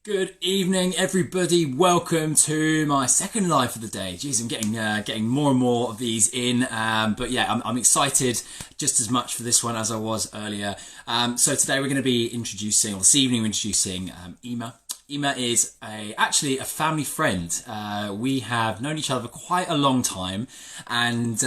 Good evening, everybody. Welcome to my second live for the day. Jeez, I'm getting more and more of these in. But yeah, I'm excited just as much for this one as I was earlier. So today we're going to be introducing, or this evening we're introducing Ema. Ema is actually a family friend. We have known each other for quite a long time, and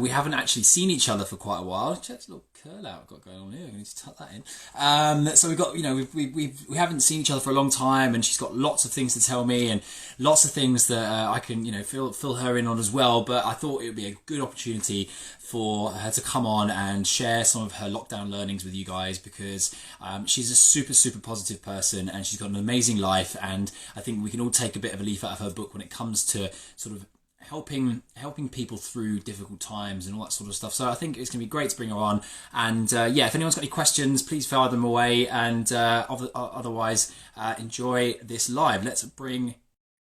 we haven't actually seen each other for quite a while. Check this little curl out I've got going on here. I need to tuck that in. So we've got, we haven't seen each other for a long time, and she's got lots of things to tell me and lots of things that I can, fill her in on as well. But I thought it would be a good opportunity for her to come on and share some of her lockdown learnings with you guys, because she's a super positive person and she's got an amazing life, and I think we can all take a bit of a leaf out of her book when it comes to sort of helping people through difficult times and all that sort of stuff. So I think it's going to be great to bring her on. And if anyone's got any questions, please fire them away. And otherwise, enjoy this live. Let's bring.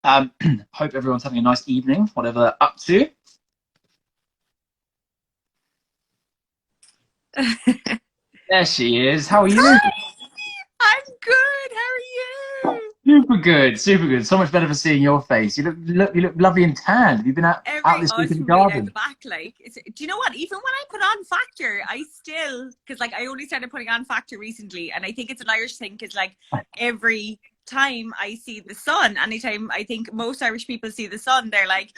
Hope everyone's having a nice evening, whatever they're up to. There she is. How are you? Hi, I'm good. How are you? Super good, super good. So much better for seeing your face. You look lovely and tanned. Have you been out this week It's in the from right out garden? the back. Do you know what? Even when I put on Factor, I still, because I only started putting on Factor recently, and I think it's an Irish thing, because every time I see the sun, anytime I think most Irish people see the sun, they're like,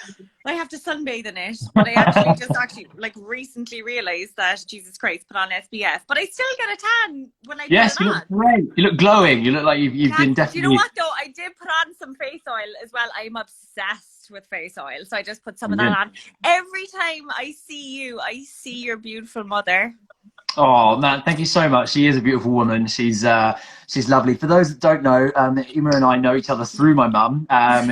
I have to sunbathe in it. But I actually recently realized that, Jesus Christ, put on SPF, but I still get a tan when I put Yes, it you look on. great. You look glowing. You look like you've been Do you know definitely. what though? I did put on some face oil as well. I'm obsessed with face oil, so I just put some of that Brilliant. on. Every time I see you, I see your beautiful mother. Oh man, thank you so much. She is a beautiful woman. She's lovely. For those that don't know, Uma and I know each other through my mum.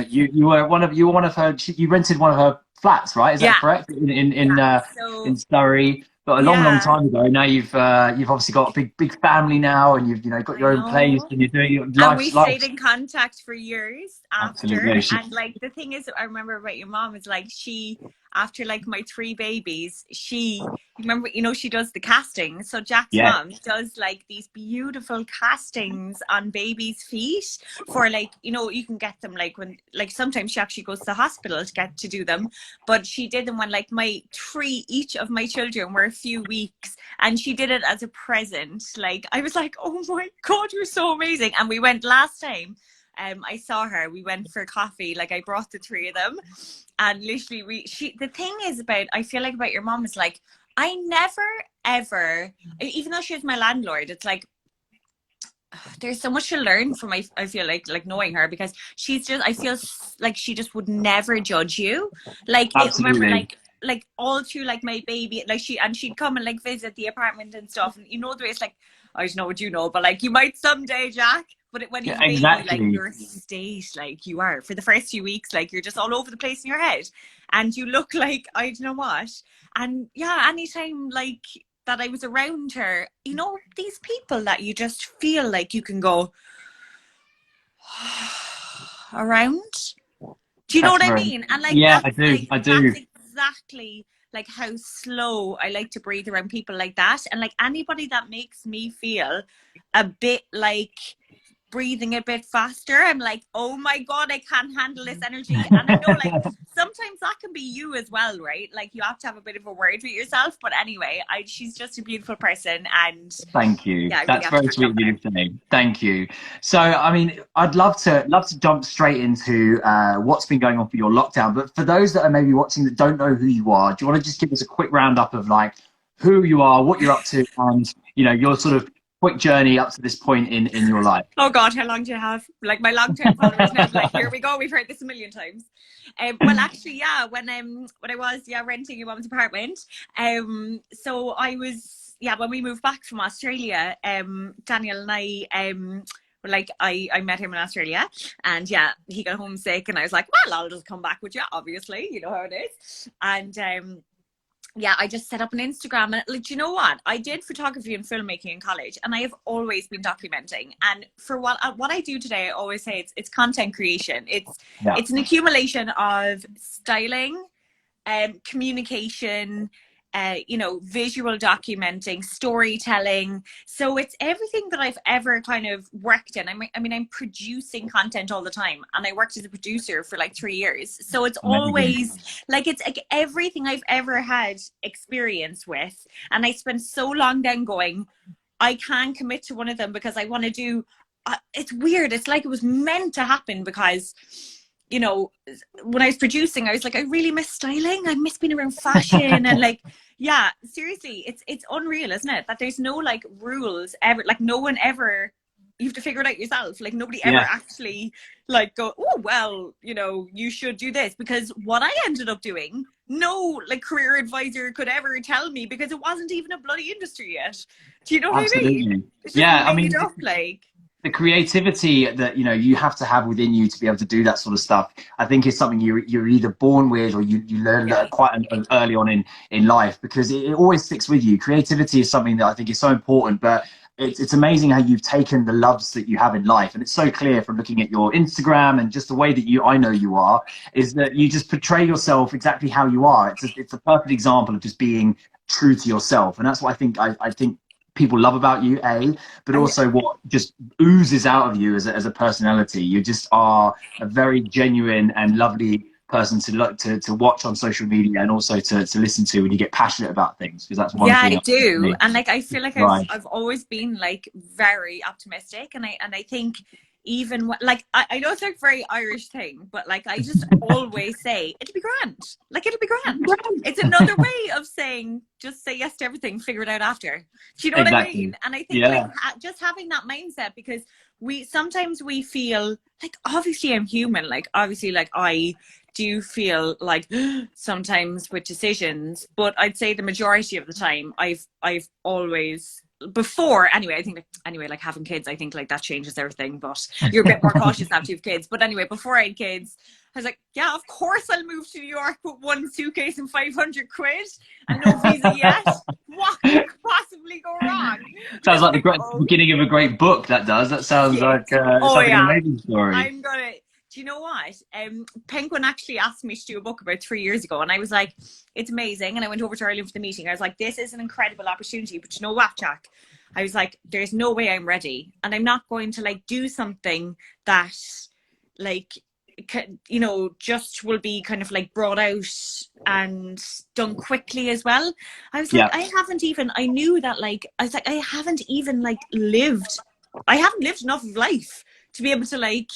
You were one of her. You rented one of her flats, right? Is that Yeah, correct? In yeah. in So Surrey. But a long yeah, time ago. Now you've obviously got a big family now, and you've got I your own place, know. and you're doing your And we life. stayed in contact for years after. Absolutely. And the thing is, I remember about your mom is she, after my three babies, she, remember, she does the casting. So Jack's Yeah. mom does these beautiful castings on babies' feet for you can get them when, sometimes she actually goes to the hospital to get to do them. But she did them when each of my children were a few weeks, and she did it as a present. I was like, oh my God, you're so amazing. And we went last time. I saw her. We went for coffee. I brought the three of them, and literally, the thing is about, I feel about your mom is I never ever, even though she was my landlord, it's there's so much to learn from, I feel knowing her, because she's just, I feel like she just would never judge you. Remember, Absolutely. all through my baby, she'd come and visit the apartment and stuff, and the way it's I don't know what you know, but you might someday, Jack. But when Yeah, he's a baby, exactly. you're a state, you are for the first few weeks, you're just all over the place in your head, and you look I don't know what. And yeah, anytime that I was around her, these people that you just feel you can go around. Do you know That's what I very. mean? And Yeah, I do. I that's do. exactly how slow I like to breathe around people like that. And anybody that makes me feel a bit breathing a bit faster, I'm oh my God, I can't handle this energy. And I know sometimes that can be you as well, right? You have to have a bit of a word with yourself. But anyway, she's just a beautiful person, and Thank you. yeah, I really That's have to very catch sweet up of with you her. to say. Thank you. So, I mean, I'd love to jump straight into what's been going on for your lockdown. But for those that are maybe watching that don't know who you are, do you want to just give us a quick roundup of who you are, what you're up to, and your sort of quick journey up to this point in your life? Oh God, how long do you have? My long-term followers now, here we go. We've heard this a million times. Well, actually, yeah, when I was renting your mom's apartment, so I was, when we moved back from Australia, Daniel and I I met him in Australia, and yeah, he got homesick, and I was like, well, I'll just come back with you, obviously, you know how it is. And yeah, I just set up an Instagram, and you know what? I did photography and filmmaking in college, and I have always been documenting. And for what I do today, I always say it's content creation. Yeah. It's an accumulation of styling, communication, you know, visual documenting, storytelling. So it's everything that I've ever kind of worked in. I mean, I'm producing content all the time, and I worked as a producer for like 3 years. So it's Amazing. always like, it's like everything I've ever had experience with. And I spent so long then going, I can't commit to one of them because I want to do, it's weird. It's like it was meant to happen because, you know, when I was producing, I was like, I really miss styling. I miss being around fashion. And like, yeah, seriously, it's unreal, isn't it? That there's no like rules ever, like no one ever, you have to figure it out yourself. Like nobody ever actually like go, oh, well, you know, you should do this. Because what I ended up doing, no like career advisor could ever tell me, because it wasn't even a bloody industry yet. Do you know what I mean? It's just Yeah, I made mean, up, like. the creativity that, you know, you have to have within you to be able to do that sort of stuff, I think is something you're either born with, or you learn that quite early on in life, because it always sticks with you. Creativity is something that I think is so important, but it's amazing how you've taken the loves that you have in life, and it's so clear from looking at your Instagram and just the way that I know you are, is that you just portray yourself exactly how you are. It's a perfect example of just being true to yourself, and that's what I think people love about you, but also what just oozes out of you as a personality. You just are a very genuine and lovely person to watch on social media, and also to listen to when you get passionate about things, because that's one thing I do. And like I feel like right. I've always been like very optimistic, and I think even what, like I know it's like a very Irish thing, but like I just always say it'll be grand. Like it'll be grand. It's another way of saying just say yes to everything, figure it out after. Do you know what I mean? And I think like just having that mindset, because we sometimes we feel like, obviously I'm human, like obviously like I do feel like sometimes with decisions, but I'd say the majority of the time I've always, before anyway, I think like, anyway, like having kids, I think like that changes everything, but you're a bit more cautious after you have kids. But anyway, before I had kids, I was like, yeah, of course I'll move to New York with one suitcase and 500 quid and no visa yet. What could possibly go wrong? Sounds like the beginning of a great book. That sounds like an amazing story. I'm gonna, do you know what? Penguin actually asked me to do a book about 3 years ago, and I was like, it's amazing. And I went over to Ireland for the meeting. I was like, this is an incredible opportunity, but you know what, Jack? I was like, there's no way I'm ready, and I'm not going to like do something that like, you know, just will be kind of like brought out and done quickly as well. I was like, I knew that, like, I was like, I haven't lived enough of life to be able to like,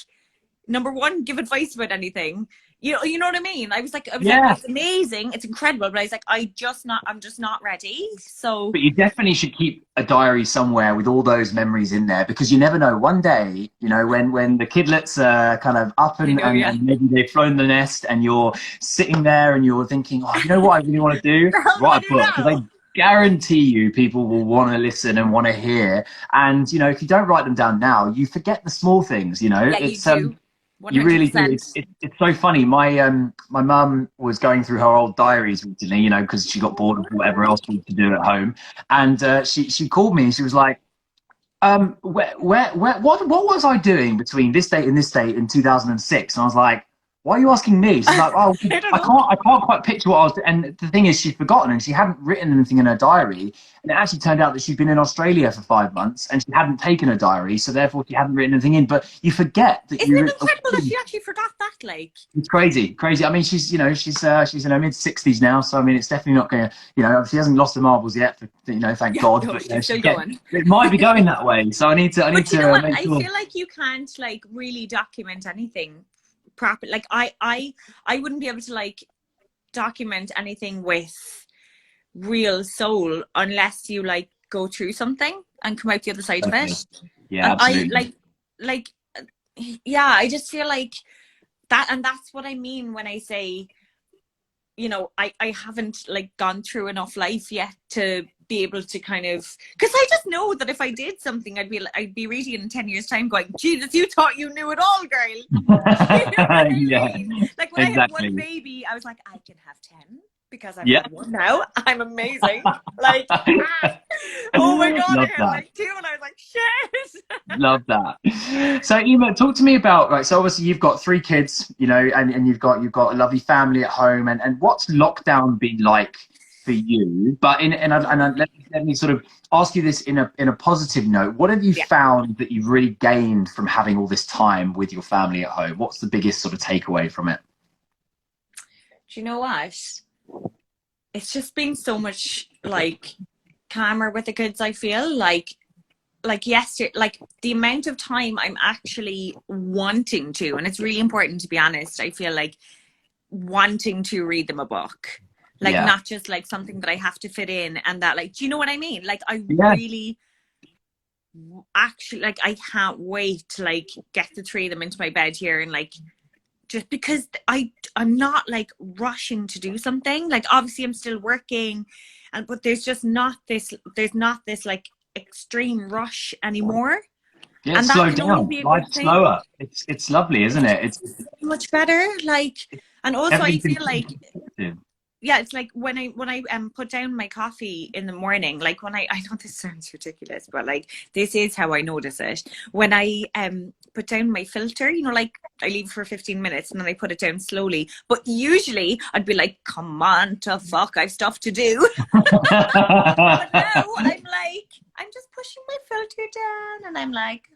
number one, give advice about anything. You know what I mean? I was like, it's amazing, it's incredible, but I was like, I'm just not ready. So, but you definitely should keep a diary somewhere with all those memories in there, because you never know. One day, you know, when the kidlets are kind of up and maybe they've flown the nest, and you're sitting there and you're thinking, oh, you know what I really want to do? Write a book, because I guarantee you people will want to listen and want to hear. And you know, if you don't write them down now, you forget the small things. You know, it's you do. 100%. You really do. It's so funny. My mum was going through her old diaries recently, you know, because she got bored of whatever else we could do at home, and she called me and she was like, what was I doing between this date and this date in 2006? And I was like, why are you asking me? She's like, oh, I can't quite picture what I was doing. And the thing is, she'd forgotten, and she hadn't written anything in her diary. And it actually turned out that she'd been in Australia for 5 months, and she hadn't taken a diary, so therefore she hadn't written anything in. But you forget that. Isn't it incredible that she actually forgot that? Like, it's crazy. I mean, she's in her mid-60s now, so I mean, it's definitely not going to, you know, she hasn't lost the marbles yet, you know, thank God. No, but she's still going. It might be going that way, so I need to make sure. I feel like you can't like really document anything proper. Like I wouldn't be able to like document anything with real soul unless you like go through something and come out the other side of it. Yeah, and absolutely. I just feel like that, and that's what I mean when I say, you know, I haven't like gone through enough life yet to be able to kind of, because I just know that if I did something, I'd be reading in 10 years time going, Jesus, you thought you knew it all, girl. You know what I mean? Like when I had one baby, I was like, I can have 10 because I've got one now. I'm amazing. Like, oh my God, I had like 2 and I was like, shit. Love that. So Emma, talk to me about, right, so obviously you've got 3 kids, you know, and you've got a lovely family at home, and what's lockdown been like for you, but let me sort of ask you this in a positive note. What have you Yeah. found that you've really gained from having all this time with your family at home? What's the biggest sort of takeaway from it? Do you know what? It's just been so much like calmer with the kids. I feel like yesterday, like the amount of time I'm actually wanting to, and it's really important to be honest. I feel like wanting to read them a book, like Yeah. not just like something that I have to fit in, and that, like, do you know what I mean? Like I Yeah. really actually, like, I can't wait to like get the three of them into my bed here, and like, just because I'm not like rushing to do something. Like obviously I'm still working, and but there's not this like extreme rush anymore, Yeah, and that slow can only down. be a good Life's thing. slower. It's lovely, isn't it? It's So much better, like. And also I everything. feel like, yeah, it's like when I put down my coffee in the morning, like when I know this sounds ridiculous, but like this is how I notice it. When I put down my filter, you know, like I leave for 15 minutes and then I put it down slowly. But usually I'd be like, come on to fuck, I've stuff to do. But now I'm like, I'm just pushing my filter down and I'm like,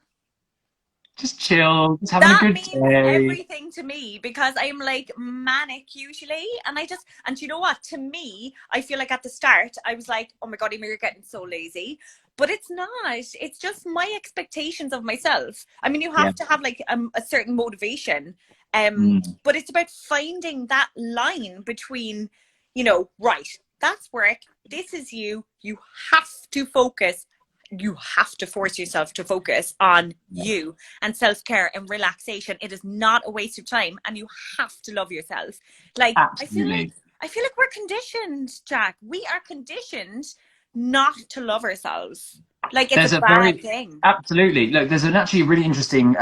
Just chill, just having a that good means day. everything to me, because I'm like manic usually, and and you know what, to me, I feel like at the start I was like, oh my god, Emma, you're getting so lazy, but it's not. It's just my expectations of myself. I mean, you Yeah. have to have like a certain motivation, Mm. but it's about finding that line between, you know, right, that's work, this is you have to focus, you have to force yourself to focus on you and self-care and relaxation. It is not a waste of time, and you have to love yourself. Like Absolutely. I feel like we're conditioned, Jack. We are conditioned not to love ourselves. Like it's There's a a bad very thing. absolutely look. There's an actually really interesting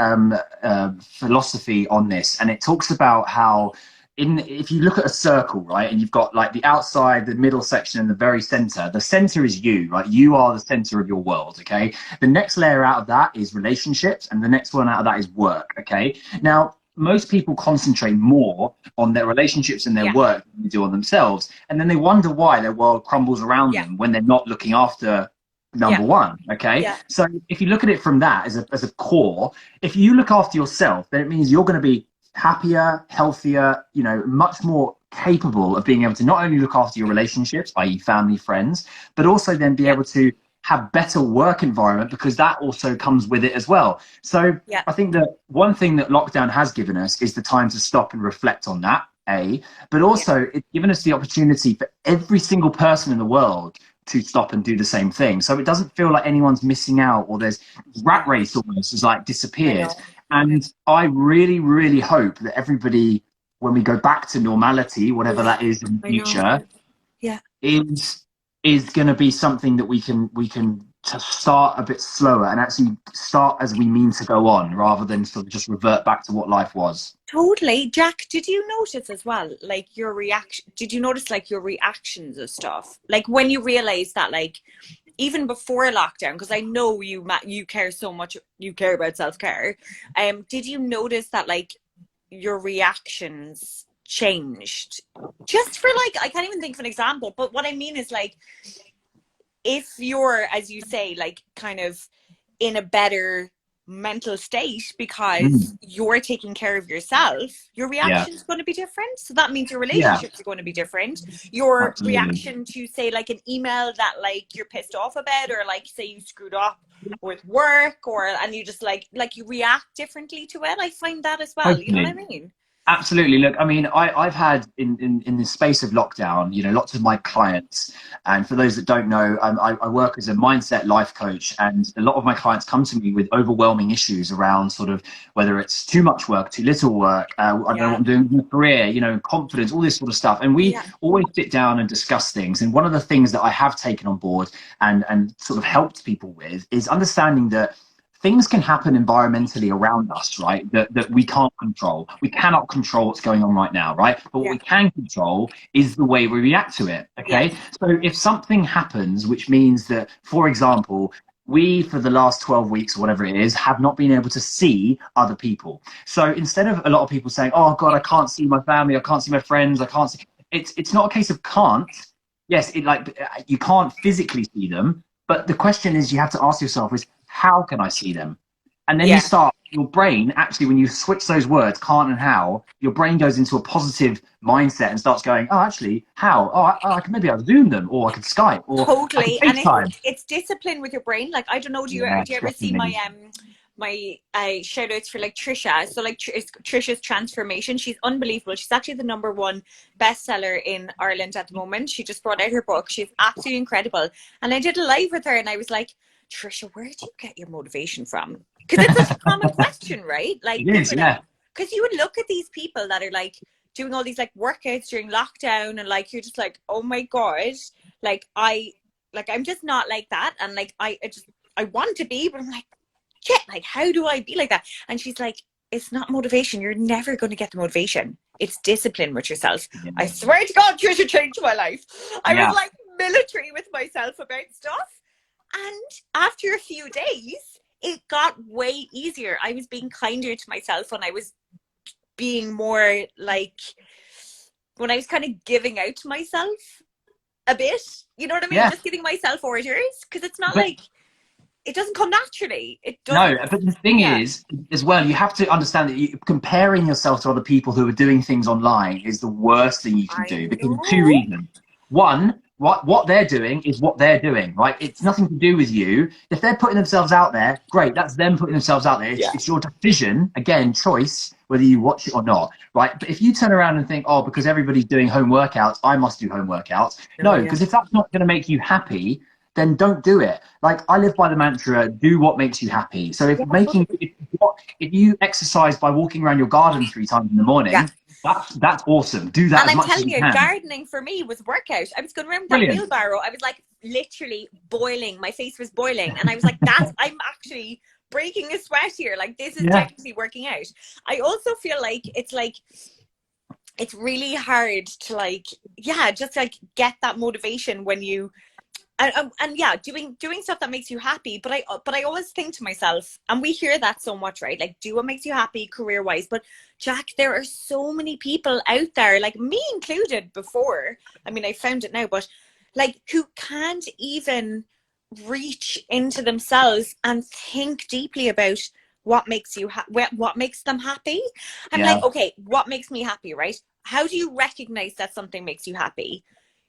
philosophy on this, and it talks about how if you look at a circle, right, and you've got like the outside, the middle section, and the very center. The center is you, right? You are the center of your world. Okay. The next layer out of that is relationships, and the next one out of that is work. Okay. Now, most people concentrate more on their relationships and their Yeah. work than they do on themselves, and then they wonder why their world crumbles around Yeah. them when they're not looking after number Yeah. one. Okay. Yeah. So if you look at it from that as a core, if you look after yourself, then it means you're going to be happier, healthier, you know, much more capable of being able to not only look after your relationships, i.e. family, friends, but also then be Yeah. able to have better work environment, because that also comes with it as well. So Yeah. I think that one thing that lockdown has given us is the time to stop and reflect on that, but also it's given us the opportunity for every single person in the world to stop and do the same thing. So it doesn't feel like anyone's missing out, or there's rat Yeah. race almost has like I disappeared. know. And I really, really hope that everybody, when we go back to normality, whatever Yeah. that is in the I know. future, Yeah. is is going to be something that we can to start a bit slower and actually start as we mean to go on, rather than sort of just revert back to what life was. Totally. Jack, did you notice as well, like your reaction? Did you notice like your reactions of stuff? Like when you realized that, like even before lockdown, because I know you care so much, you care about self-care. Did you notice that like your reactions changed? Just for like, I can't even think of an example, but what I mean is like, if you're, as you say, like kind of in a better mental state because Mm. you're taking care of yourself, your Yeah, reaction is going to be different. So that means your yeah, relationships are going to be different. Your absolutely. reaction to, say, like an email that like you're pissed off about, or like say you screwed up with work, or and you just like you react differently to it. I find that as well. You know what I Totally. mean? Absolutely. Look, I mean, I've had in the space of lockdown, you know, lots of my clients, and for those that don't know, I work as a mindset life coach, and a lot of my clients come to me with overwhelming issues around sort of whether it's too much work, too little work, I don't know what Yeah. I'm doing with my career, you know, confidence, all this sort of stuff. And we Yeah. always sit down and discuss things. And one of the things that I have taken on board and sort of helped people with is understanding that things can happen environmentally around us, right? That we can't control. We cannot control what's going on right now, right? But what Yeah. we can control is the way we react to it. Yeah. Okay. So if something happens, which means that, for example, we, for the last 12 weeks or whatever it is, have not been able to see other people. So instead of a lot of people saying, oh God, I can't see my family, I can't see my friends, I can't see, it's not a case of can't. yes, you can't physically see them, but the question is you have to ask yourself is how can I see them? And then you Yeah. start your brain actually when you switch those words can't and how, your brain goes into a positive mindset and starts going, oh, actually, how? Oh, I can maybe I'll Zoom them, or I could Skype, or I could Totally, and FaceTime. it's discipline with your brain. Like, I don't know, Yeah, do you ever see my definitely. shout outs for like Trisha? So like Trisha's transformation, she's unbelievable. She's actually the number one bestseller in Ireland at the moment. She just brought out her book. She's absolutely incredible. And I did a live with her, and I was like, Trisha, where do you get your motivation from? Because it's such a common question, right? Like It is, people are like, yeah. because you would look at these people that are like doing all these like workouts during lockdown, and like you're just like, oh my god, like I'm just not like that, and like I want to be, but I'm like, shit, like how do I be like that? And she's like, it's not motivation, you're never going to get the motivation, it's discipline with yourself. Yeah. I swear to god, Trisha changed my life. I was Yeah. like military with myself about stuff, and after a few days it got way easier. I was being kinder to myself, and I was being more like, when I was kind of giving out to myself a bit, you know what I mean? Yeah. Just giving myself orders, because it's not But like, it doesn't come naturally. It no, doesn't. but the thing Yeah. is, as well, you have to understand that comparing yourself to other people who are doing things online is the worst thing you can I do because of two know. reasons. One, what they're doing is what they're doing, right? It's nothing to do with you. If they're putting themselves out there, great, that's them putting themselves out there. Yeah. It's your decision, again, choice, whether you watch it or not, right? But if you turn around and think, oh, because everybody's doing home workouts, I must do home workouts. No, No, yeah. because if that's not going to make you happy, then don't do it. Like I live by the mantra, do what makes you happy. So Yeah, totally. if you exercise by walking around your garden 3 times in the Yeah. morning, that's awesome. Do that And as I'm much as telling you you, can. gardening for me was workout. I was going around with that Brilliant. wheelbarrow. I was like literally boiling. My face was boiling. And I was like, I'm actually breaking a sweat here. Like, this is Yeah. definitely working out. I also feel like it's really hard to like, yeah, just like get that motivation when you, and yeah, doing stuff that makes you happy. But I always think to myself, and we hear that so much, right? Like, do what makes you happy career wise. But Jack, there are so many people out there, like me included before. I mean, I found it now, but like, who can't even reach into themselves and think deeply about what makes what makes them happy. I'm Yeah. like, okay, what makes me happy, right? How do you recognize that something makes you happy?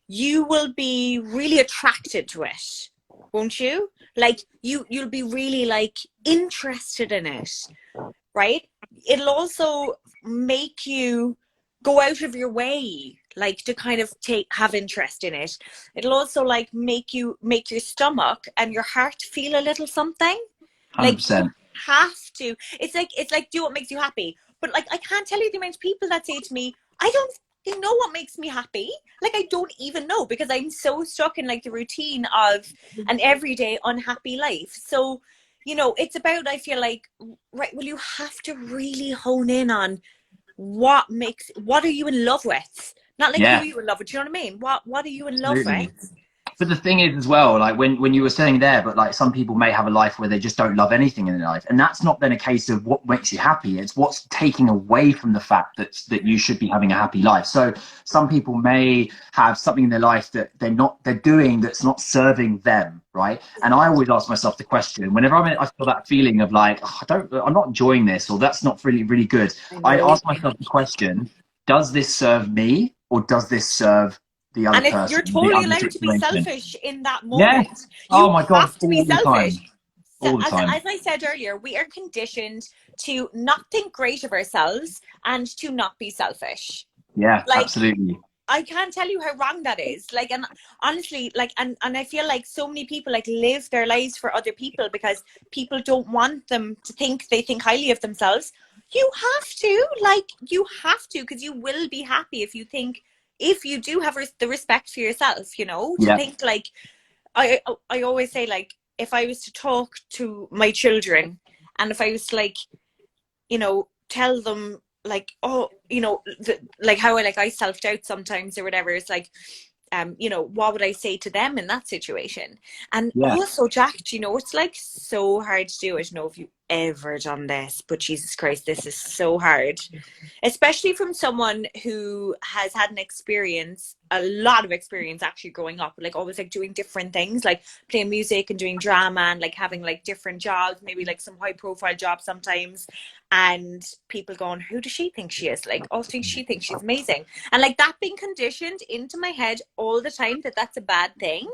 You will be really attracted to it, won't you? Like, you'll be really like interested in it, right? It'll also make you go out of your way, like, to kind of have interest in it. It'll also like make your stomach and your heart feel a little something. Like, you 100%. have to. It's like do what makes you happy. But like, I can't tell you the amount of people that say to me, I don't know what makes me happy. Like, I don't even know, because I'm so stuck in like the routine of an everyday unhappy life. So, it's about, I feel like, right, well, you have to really hone in on what are you in love with? Not like who Yeah, you in love with, you know what I mean? What are you in love absolutely. with? But the thing is as well, like when you were saying there, but like some people may have a life where they just don't love anything in their life, and that's not then a case of what makes you happy. It's what's taking away from the fact that you should be having a happy life. So some people may have something in their life that they're doing that's not serving them, right? And I always ask myself the question whenever I feel that feeling of like, oh, I'm not enjoying this, or that's not really really good. I I know. ask myself the question: does this serve me, or does this serve the other And you're person, the totally other allowed to be situation? selfish in that Yeah. moment. Oh You my God, have to be all the selfish. time. So, All the as time. I said earlier, we are conditioned to not think great of ourselves and to not be selfish. Yeah, Like, absolutely. I can't tell you how wrong that is. Like, and honestly, like, and I feel like so many people like live their lives for other people because people don't want them to think they think highly of themselves. You have to, because you will be happy if you do have the respect for yourself, to Yeah. think like, I always say, like, if I was to talk to my children, and if I was to, like, tell them, like, oh, like how I self-doubt sometimes or whatever, it's like, you know, what would I say to them in that situation? And Yeah. also, Jack, you know, it's like so hard to do. I don't know if you've ever done this, but Jesus Christ, this is so hard, especially from someone who has had an experience, a lot of experience actually growing up, like always like doing different things, like playing music and doing drama and like having like different jobs, maybe like some high profile jobs sometimes. And people going, who does she think she is? Like, oh, she thinks she's amazing. And like that being conditioned into my head all the time that that's a bad thing.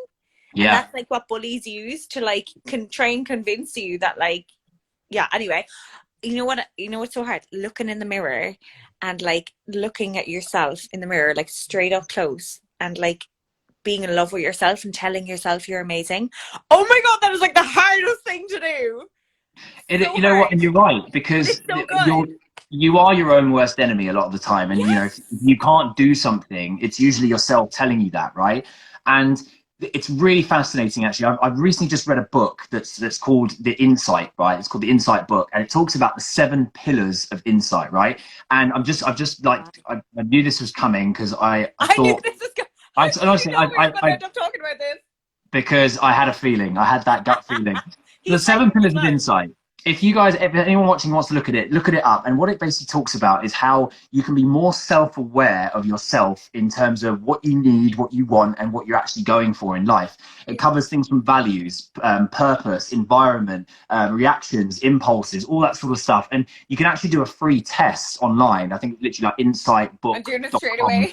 And Yeah. that's like what bullies use to like try and convince you that like, yeah, anyway, you know what, you know what's so hard? Looking in the mirror and like looking at yourself in the mirror, like straight up close, and like being in love with yourself and telling yourself you're amazing. Oh my God, that is like the hardest thing to do. So You know what, hard, and you're right, but because it's so good. you are your own worst enemy a lot of the time, and you know, if Yes. you can't do something, it's usually yourself telling you that, right? And it's really fascinating, actually. I've recently just read a book that's called The Insight, right? It's called The Insight book, and it talks about the 7 pillars of insight, right? And I've just like I knew this was coming because I I knew thought this was good. I How did you honestly know we were going to end up talking about this? because I had a feeling. I had that gut feeling. The He's my 7 pillars of club. insight. If anyone watching wants to look at it up. And what it basically talks about is how you can be more self-aware of yourself in terms of what you need, what you want, and what you're actually going for in life. It covers things from values, purpose, environment, reactions, impulses, all that sort of stuff. And you can actually do a free test online. I think it's literally like I'm doing it insightbook.com, straight away.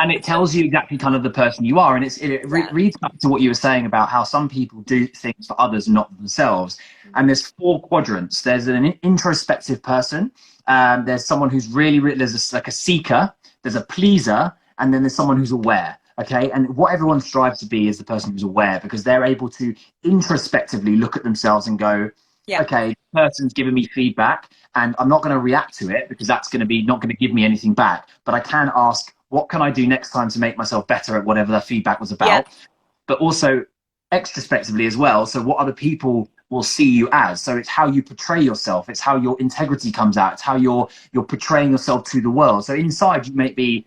and it tells you exactly kind of the person you are. And Yeah. reads back to what you were saying about how some people do things for others, not themselves. And there's 4 quadrants. There's an introspective person. There's someone who's really there's like a seeker. There's a pleaser, and then there's someone who's aware. Okay, and what everyone strives to be is the person who's aware, because they're able to introspectively look at themselves and go, Yeah. okay, the person's giving me feedback, and I'm not going to react to it because that's going to be not going to give me anything back. But I can ask, what can I do next time to make myself better at whatever the feedback was Yeah. about? But also extrospectively as well. So what other people will see you as. So it's how you portray yourself. It's how your integrity comes out. It's how you're portraying yourself to the world. So inside you may be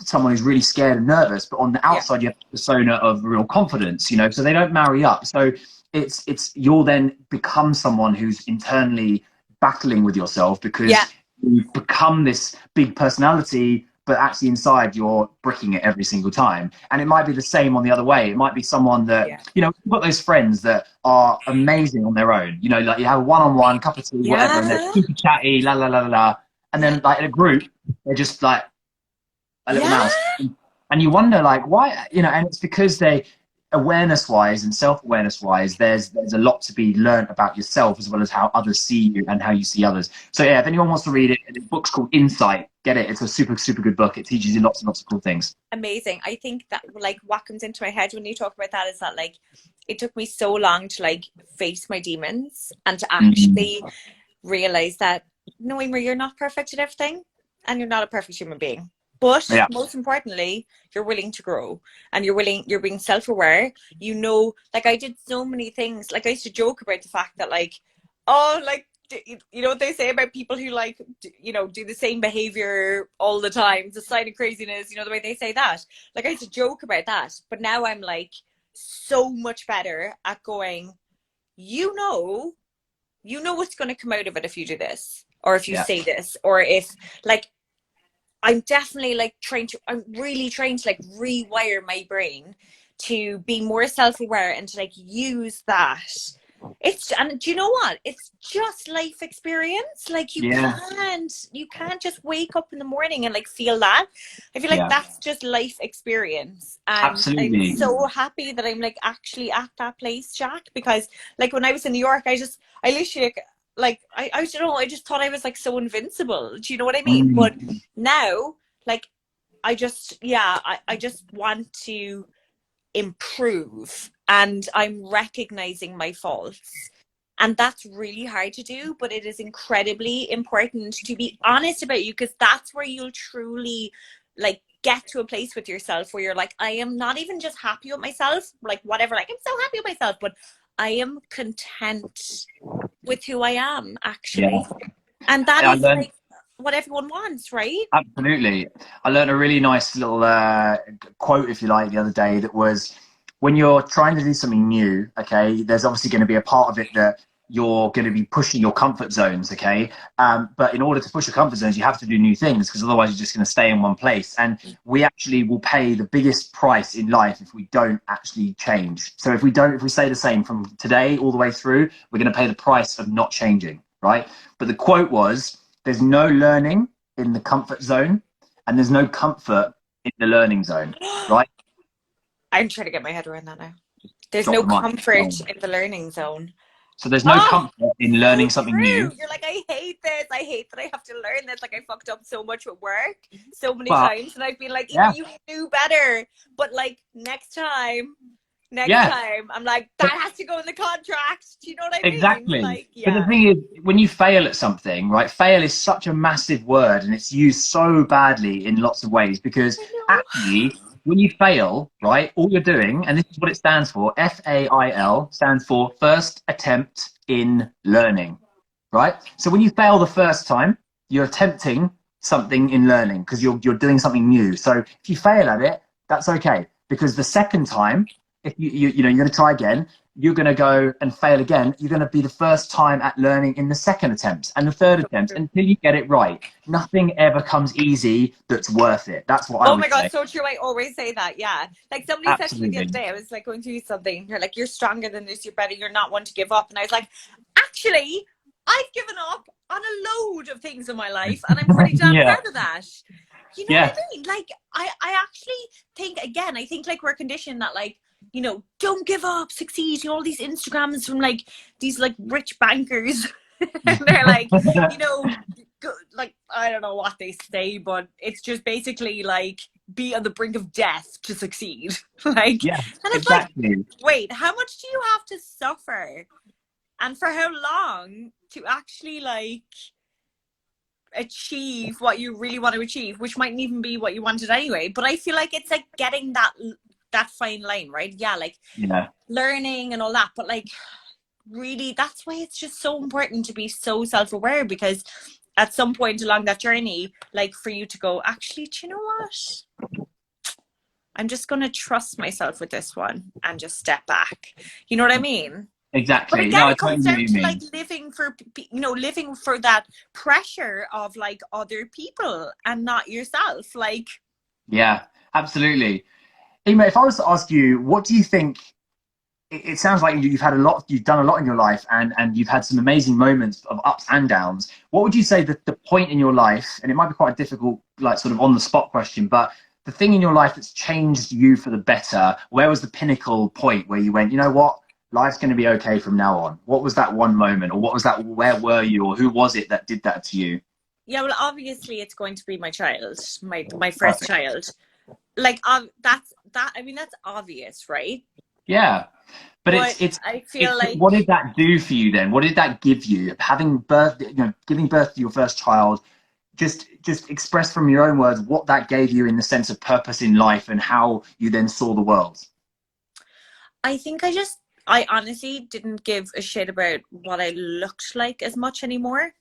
someone who's really scared and nervous, but on the outside you have the persona of real confidence. So they don't marry up. So it's you'll then become someone who's internally battling with yourself because you become this big personality, but actually inside you're bricking it every single time. And it might be the same on the other way. It might be someone that, you've got those friends that are amazing on their own, like you have a one-on-one cup of tea, whatever, and they're super chatty, la la la la la. And then like in a group, they're just like a little mouse. And you wonder like why, and it's because they, awareness wise and self-awareness wise, there's a lot to be learned about yourself as well as how others see you and how you see others. So yeah, if anyone wants to read it, the book's called Insight. Get it. It's a super good book. It teaches you lots and lots of cool things. Amazing. I think that like what comes into my head when you talk about that is that like it took me so long to like face my demons and to actually realize that no, Emer, you're not perfect at everything and you're not a perfect human being. But most importantly, you're willing to grow and you're being self-aware. Like I did so many things. Like I used to joke about the fact that like, oh, like, what they say about people who like, do the same behavior all the time. It's a sign of craziness, the way they say that. Like I used to joke about that. But now I'm like so much better at going, what's going to come out of it if you do this or if you say this or if like, I'm definitely like I'm really trying to like rewire my brain to be more self-aware and to like use that. And do you know what? It's just life experience. Like you can't just wake up in the morning and like feel that. I feel like that's just life experience. And absolutely. I'm so happy that I'm like actually at that place, Jack, because like when I was in New York, I literally like I don't know, I just thought I was like so invincible. Do you know what I mean? But now, like, I just want to improve and I'm recognizing my faults. And that's really hard to do, but it is incredibly important to be honest about you because that's where you'll truly like get to a place with yourself where you're like, I am not even just happy with myself, like whatever, like I'm so happy with myself, but I am content with who I am actually. And that is like what everyone wants, right? Absolutely. I learned a really nice little quote, if you like, the other day that was, when you're trying to do something new, okay, there's obviously going to be a part of it that you're going to be pushing your comfort zones, okay? But in order to push your comfort zones, you have to do new things because otherwise you're just going to stay in one place. And we actually will pay the biggest price in life if we don't actually change. So if we stay the same from today all the way through, we're going to pay the price of not changing, right? But the quote was, there's no learning in the comfort zone, and there's no comfort in the learning zone, right? I'm trying to get my head around that now. There's Drop no the mic. comfort in the learning zone. So there's no Oh, comfort in so learning something new, true. You're like, I hate this. I hate that I have to learn this. Like, I fucked up so much with work so many but times. And I've been like, Eva, yeah, you knew better. But like, next yeah, time, I'm like, that but has to go in the contract. Do you know what I mean? exactly. Like, But the yeah. thing is, when you fail at something, right? Fail is such a massive word, and it's used so badly in lots of ways because I know. actually, when you fail, right, all you're doing, and this is what it stands for, FAIL stands for first attempt in learning, right? So when you fail the first time, you're attempting something in learning because you're doing something new. So if you fail at it, that's okay because the second time, if you know you're going to try again, you're going to go and fail again. You're going to be the first time at learning in the second attempt and the third attempt until you get it right. Nothing ever comes easy that's worth it. That's what I Oh would my God, say. so true. I always say that. Yeah. Like somebody said to me the other Absolutely. day, I was like going through something. You're like, you're stronger than this. You're better. You're not one to give up. And I was like, actually, I've given up on a load of things in my life and I'm pretty damn Yeah. proud of that. You know what Yeah. I mean? Like, I actually think, again, I think like we're conditioned that like, you know, don't give up, succeed. You know, all these Instagrams from like these like rich bankers. And they're like, you know, like, I don't know what they say, but it's just basically like be on the brink of death to succeed. Like, Yeah. and it's like, Exactly. wait, how much do you have to suffer? And for how long to actually like achieve what you really want to achieve, which mightn't even be what you wanted anyway. But I feel like it's like getting that fine line, right? Yeah, like Yeah. learning and all that, but like really that's why it's just so important to be so self-aware because at some point along that journey, like for you to go, actually, do you know what? I'm just going to trust myself with this one and just step back. You know what I mean? But Exactly. again, No, I it comes totally know what down you to like mean. living for that pressure of like other people and not yourself. Like, Yeah, absolutely. Ema, if I was to ask you, what do you think? It sounds like you've had a lot, you've done a lot in your life, and you've had some amazing moments of ups and downs. What would you say that the point in your life, and it might be quite a difficult, like sort of on the spot question, but the thing in your life that's changed you for the better, where was the pinnacle point where you went, you know what, life's going to be okay from now on? What was that one moment, or what was that, where were you, or who was it that did that to you? yeah, well, obviously it's going to be my child, my first Perfect. child. Like, that's that. I mean, that's obvious, right? Yeah. But But I feel it's like what did that do for you then? What did that give you? Having birth, you know, giving birth to your first child, just express from your own words what that gave you in the sense of purpose in life and how you then saw the world. I think I honestly didn't give a shit about what I looked like as much anymore.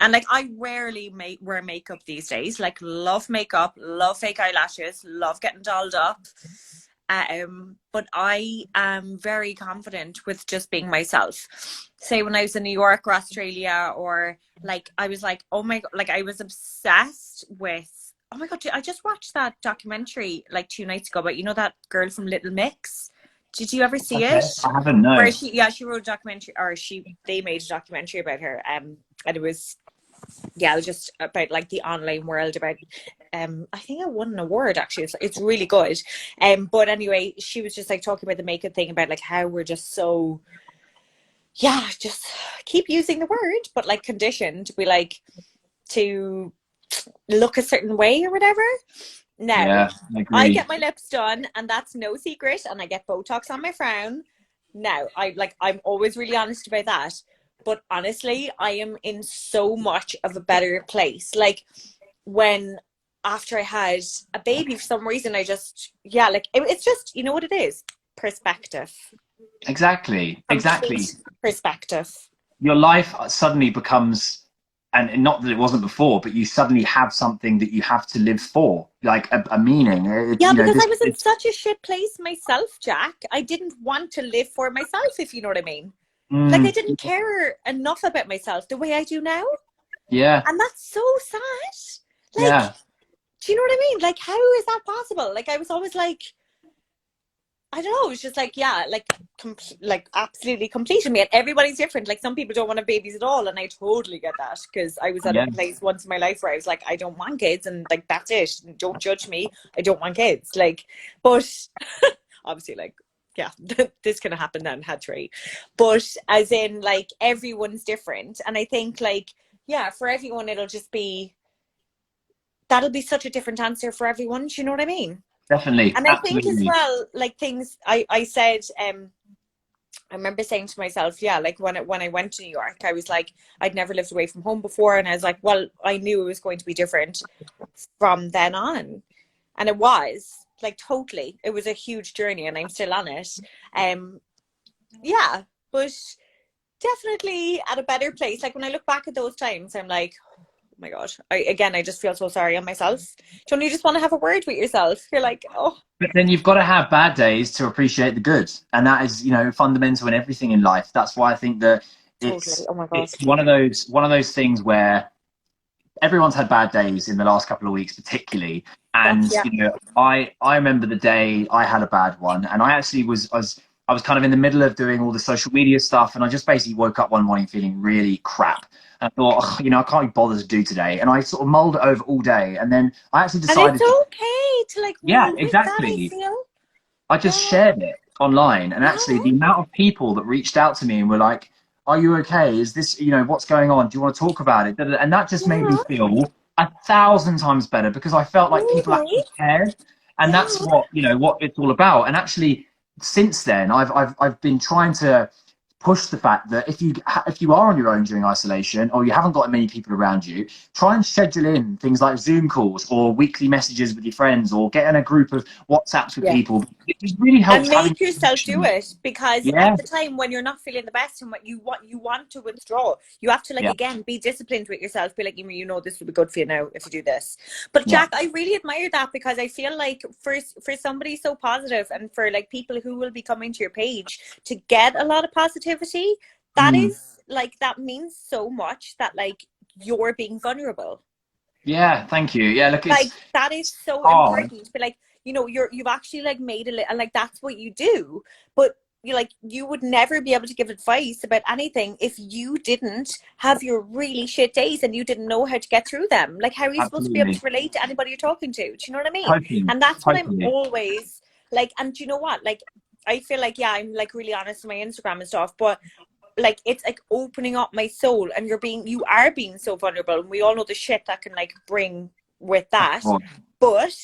And like I rarely wear makeup these days. Like love makeup, love fake eyelashes, love getting dolled up. But I am very confident with just being myself. Say when I was in New York or Australia, or like I was like, oh my god, like I was obsessed with. Oh my god, I just watched that documentary like 2 nights ago. But you know that girl from Little Mix. Did you ever see Okay. it? I haven't, no. Where she wrote a documentary, or they made a documentary about her. And it was just about like the online world about I think I won an award actually. It's really good. But anyway, she was just like talking about the makeup thing, about like how we're just so just keep using the word, but like conditioned to be like to look a certain way or whatever. Now Yeah, I I agree. get my lips done and that's no secret, and I get Botox on my frown. Now I'm always really honest about that. But honestly, I am in so much of a better place. Like when after I had a baby, for some reason, I just, it's just, you know what it is? Perspective. Exactly. Exactly. Complete perspective. Your life suddenly becomes and not that it wasn't before, but you suddenly have something that you have to live for, like a meaning. Yeah, You know, because this I was in it's such a shit place myself, Jack. I didn't want to live for myself, if you know what I mean. Like, I mm, didn't care enough about myself the way I do now. yeah, And that's so sad. Like, yeah, do you know what I mean? Like, how is that possible? Like, I was always like, I don't know. It was just like, yeah, like absolutely completing me. And everybody's different. Like, some people don't want to have babies at all, and I totally get that because I was at a yeah, place once in my life where I was like, I don't want kids, and like that's it. Don't judge me. I don't want kids. Like, but obviously, like, yeah, this could have happened then, had three. But as in, like, everyone's different, and I think, like, yeah, for everyone, it'll just be that'll be such a different answer for everyone. Do you know what I mean? definitely, And I think as absolutely. well, like things I said, I remember saying to myself, yeah, like when I went to New York, I was like, I'd never lived away from home before, and I was like, well, I knew it was going to be different from then on, and it was like totally. It was a huge journey, and I'm still on it. Um, yeah, but definitely at a better place. Like when I look back at those times, I'm like, oh my god, I just feel so sorry on myself. Don't you just want to have a word with yourself? You're like, oh, But then you've got to have bad days to appreciate the good, and that is, you know, fundamental in everything in life. That's why I think that totally. Oh my god. it's one of those things where everyone's had bad days in the last couple of weeks, particularly. That's And yeah. you know, I remember the day I had a bad one, and I actually I was kind of in the middle of doing all the social media stuff, and I just basically woke up one morning feeling really crap. And I thought, "Ugh, you know, I can't be bothered to do today," and I sort of mulled it over all day, and then I actually And it's decided, okay to like yeah, roll with that, I exactly. feel. I just Yeah. shared it online, and actually, Yeah. the amount of people that reached out to me and were like, "Are you okay? Is this, you know, what's going on? Do you want to talk about it?" And that just made me Yeah. feel 1,000 times better because I felt like people Totally. actually cared, and that's Yeah. what, you know, what it's all about. And actually, since then, I've been trying to push the fact that if you are on your own during isolation or you haven't got many people around you, try and schedule in things like Zoom calls or weekly messages with your friends or get in a group of WhatsApps with Yeah. people. It just really And helps having make yourself do connection. it because at Yeah, the time when you're not feeling the best and what you want to withdraw, you have to like yeah, again be disciplined with yourself. Be like, you know, this will be good for you now if you do this. But yeah. Jack, I really admire that because I feel like for somebody so positive and for like people who will be coming to your page to get a lot of positivity, that Mm, is like that means so much that like you're being vulnerable. yeah, thank you. Yeah, look, Like that is it's so hard. important. But like, you know, you've actually like made and like that's what you do. But you like you would never be able to give advice about anything if you didn't have your really shit days and you didn't know how to get through them. Like how are you supposed to be able Absolutely. to relate to anybody you're talking to? Do you know what I mean? Totally. And that's what I'm Totally. always like, and do you know what? Like I feel like yeah, I'm like really honest on my Instagram and stuff, but like it's like opening up my soul and you are being so vulnerable and we all know the shit that can like bring with Of that, course. but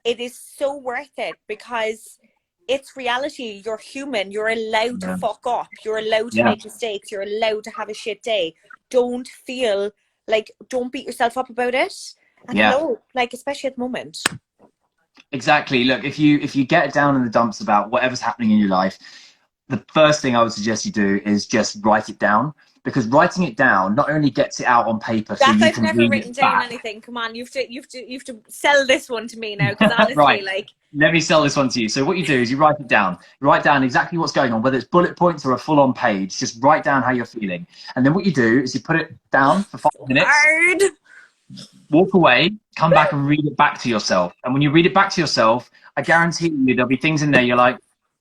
it is so worth it because it's reality. You're human, you're allowed to Yeah. fuck up, you're allowed to Yeah. make mistakes, you're allowed to have a shit day. Don't feel like don't beat yourself up about it. And Yeah. hello, like especially at the moment. Exactly. Look, if you get down in the dumps about whatever's happening in your life, the first thing I would suggest you do is just write it down because writing it down not only gets it out on paper so Jack, you I've can never read written it down back. anything. Come on, you have to sell this one to me now because honestly, Right. like Let me sell this one to you. So what you do is you write it down. Write down exactly what's going on, whether it's bullet points or a full-on page. Just write down how you're feeling. And then what you do is you put it down for 5 minutes, hard. walk away, come back and read it back to yourself. And when you read it back to yourself, I guarantee you there'll be things in there you're like,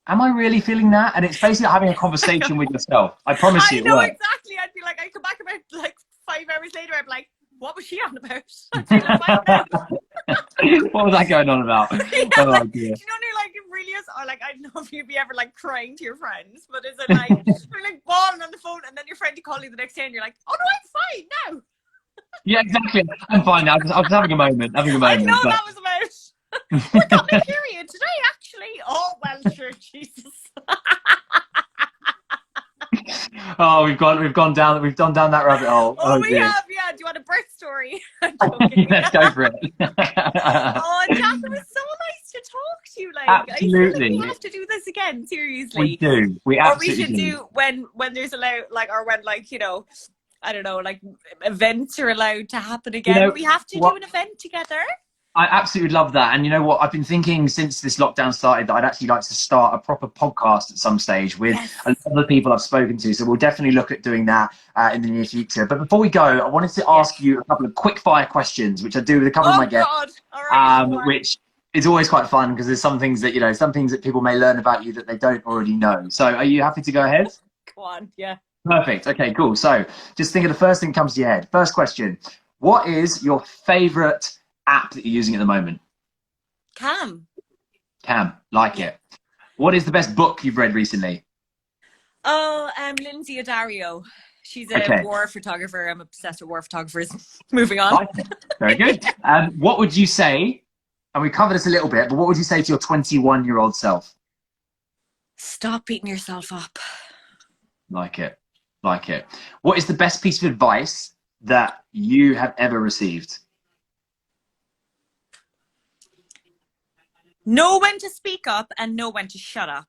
am I really feeling that? And it's basically having a conversation with yourself. I promise you I it know works. exactly. I'd be like, I'd come back about like 5 hours later. I'd be like, what was she on about? I'm feeling fine now. What was that going on about? Yeah, Oh, like, dear. you know, you're like, it really is. Or like, I don't know if you'd be ever like crying to your friends, but is it like, you're like bawling on the phone and then your friend to call you the next day and you're like, oh no, I'm fine now. Yeah, exactly. I'm fine now. I was having a moment, I know but that was about. Oh, I got my period today, actually. Oh, well, sure, Jesus. oh, we've gone down that rabbit hole. Oh, Oh we dear. have, yeah. Do you want a birth story? I'm joking. Let's go for it. Oh, Jack, it was so nice to talk to you. Like, I feel like we Absolutely. have to do this again, We seriously. do. We Or we absolutely should do. do when there's allowed, like, or when, like, you know, I don't know, like events are allowed to happen You again. know We have to do what? an event together. I absolutely love that. And you know what? I've been thinking since this lockdown started that I'd actually like to start a proper podcast at some stage with a lot Yes. of the people I've spoken to. So we'll definitely look at doing that in the near future. But before we go, I wanted to Yes. ask you a couple of quick fire questions, which I do with a couple of my Oh guests, God. All right. Go on. which is always quite fun because there's some things that, some things that people may learn about you that they don't already know. So are you happy to go ahead? Go on. Yeah. Perfect. Okay, cool. So just think of the first thing that comes to your head. First question. What is your favorite app that you're using at the moment? Cam. Cam, like Yeah. it. What is the best book you've read recently? Oh, Lindsay Odario. She's a Okay, war photographer. I'm obsessed with war photographers. Moving on. like it. Very good. What would you say, and we covered this a little bit, but what would you say to your 21-year-old self? Stop beating yourself up. Like it. Like it. What is the best piece of advice that you have ever received? Know when to speak up and know when to shut up.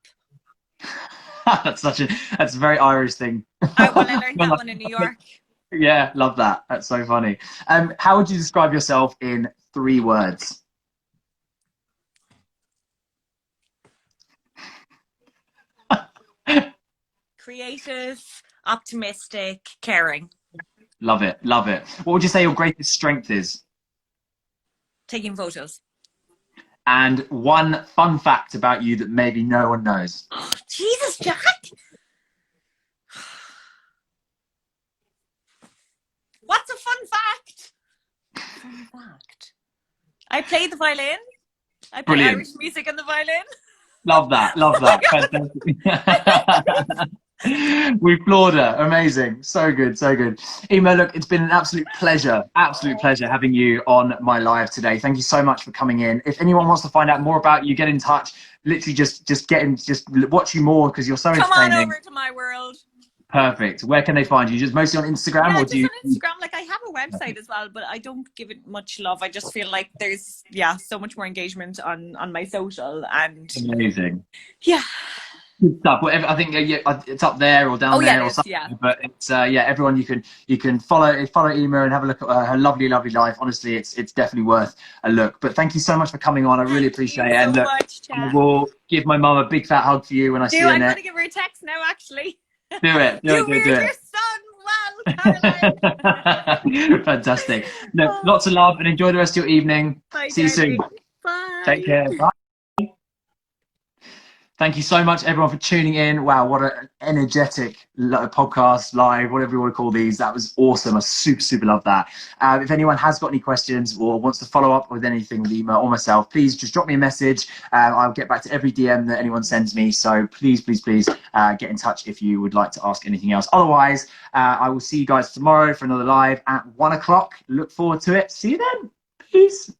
That's a very Irish thing. I learned that one in New York. Yeah, love that. That's so funny. How would you describe yourself in 3 words? Creative, optimistic, caring. Love it. Love it. What would you say your greatest strength is? Taking photos. And one fun fact about you that maybe no one knows. Oh, Jesus, Jack. What's a fun fact? Fun fact. I play the violin. I play Brilliant. Irish music on the violin. Love that. Love that. Fantastic. We applaud her. Amazing. So good. So good. Emma, look, it's been an absolute pleasure having you on my live today. Thank you so much for coming in. If anyone wants to find out more about you, get in touch. Literally just watch you more because you're so Come entertaining. on over to my world. Perfect. Where can they find you? Just mostly on Instagram, Yeah, or just do you? on Instagram. Like I have a website as well, but I don't give it much love. I just feel like there's so much more engagement on my social and Amazing. yeah. Good stuff. Whatever, I think it's up there or down there or something. Yeah. But it's everyone you can follow Emma and have a look at her lovely life. Honestly, it's definitely worth a look. But thank you so much for coming on. I really appreciate it. And look, I will give my mum a big fat hug for you when I see her I'm next. going to give her a text now. Actually, Do it. You reared your son well, Caroline. Fantastic. No, lots of love and enjoy the rest of your evening. Bye, See you soon. Bye. Take care. Bye. Thank you so much, everyone, for tuning in. Wow, what an energetic podcast, live, whatever you want to call these. That was awesome. I super love that. If anyone has got any questions or wants to follow up with anything with Emma or myself, please just drop me a message. I'll get back to every DM that anyone sends me. So please get in touch if you would like to ask anything else. Otherwise, I will see you guys tomorrow for another live at 1 o'clock. Look forward to it. See you then. Peace.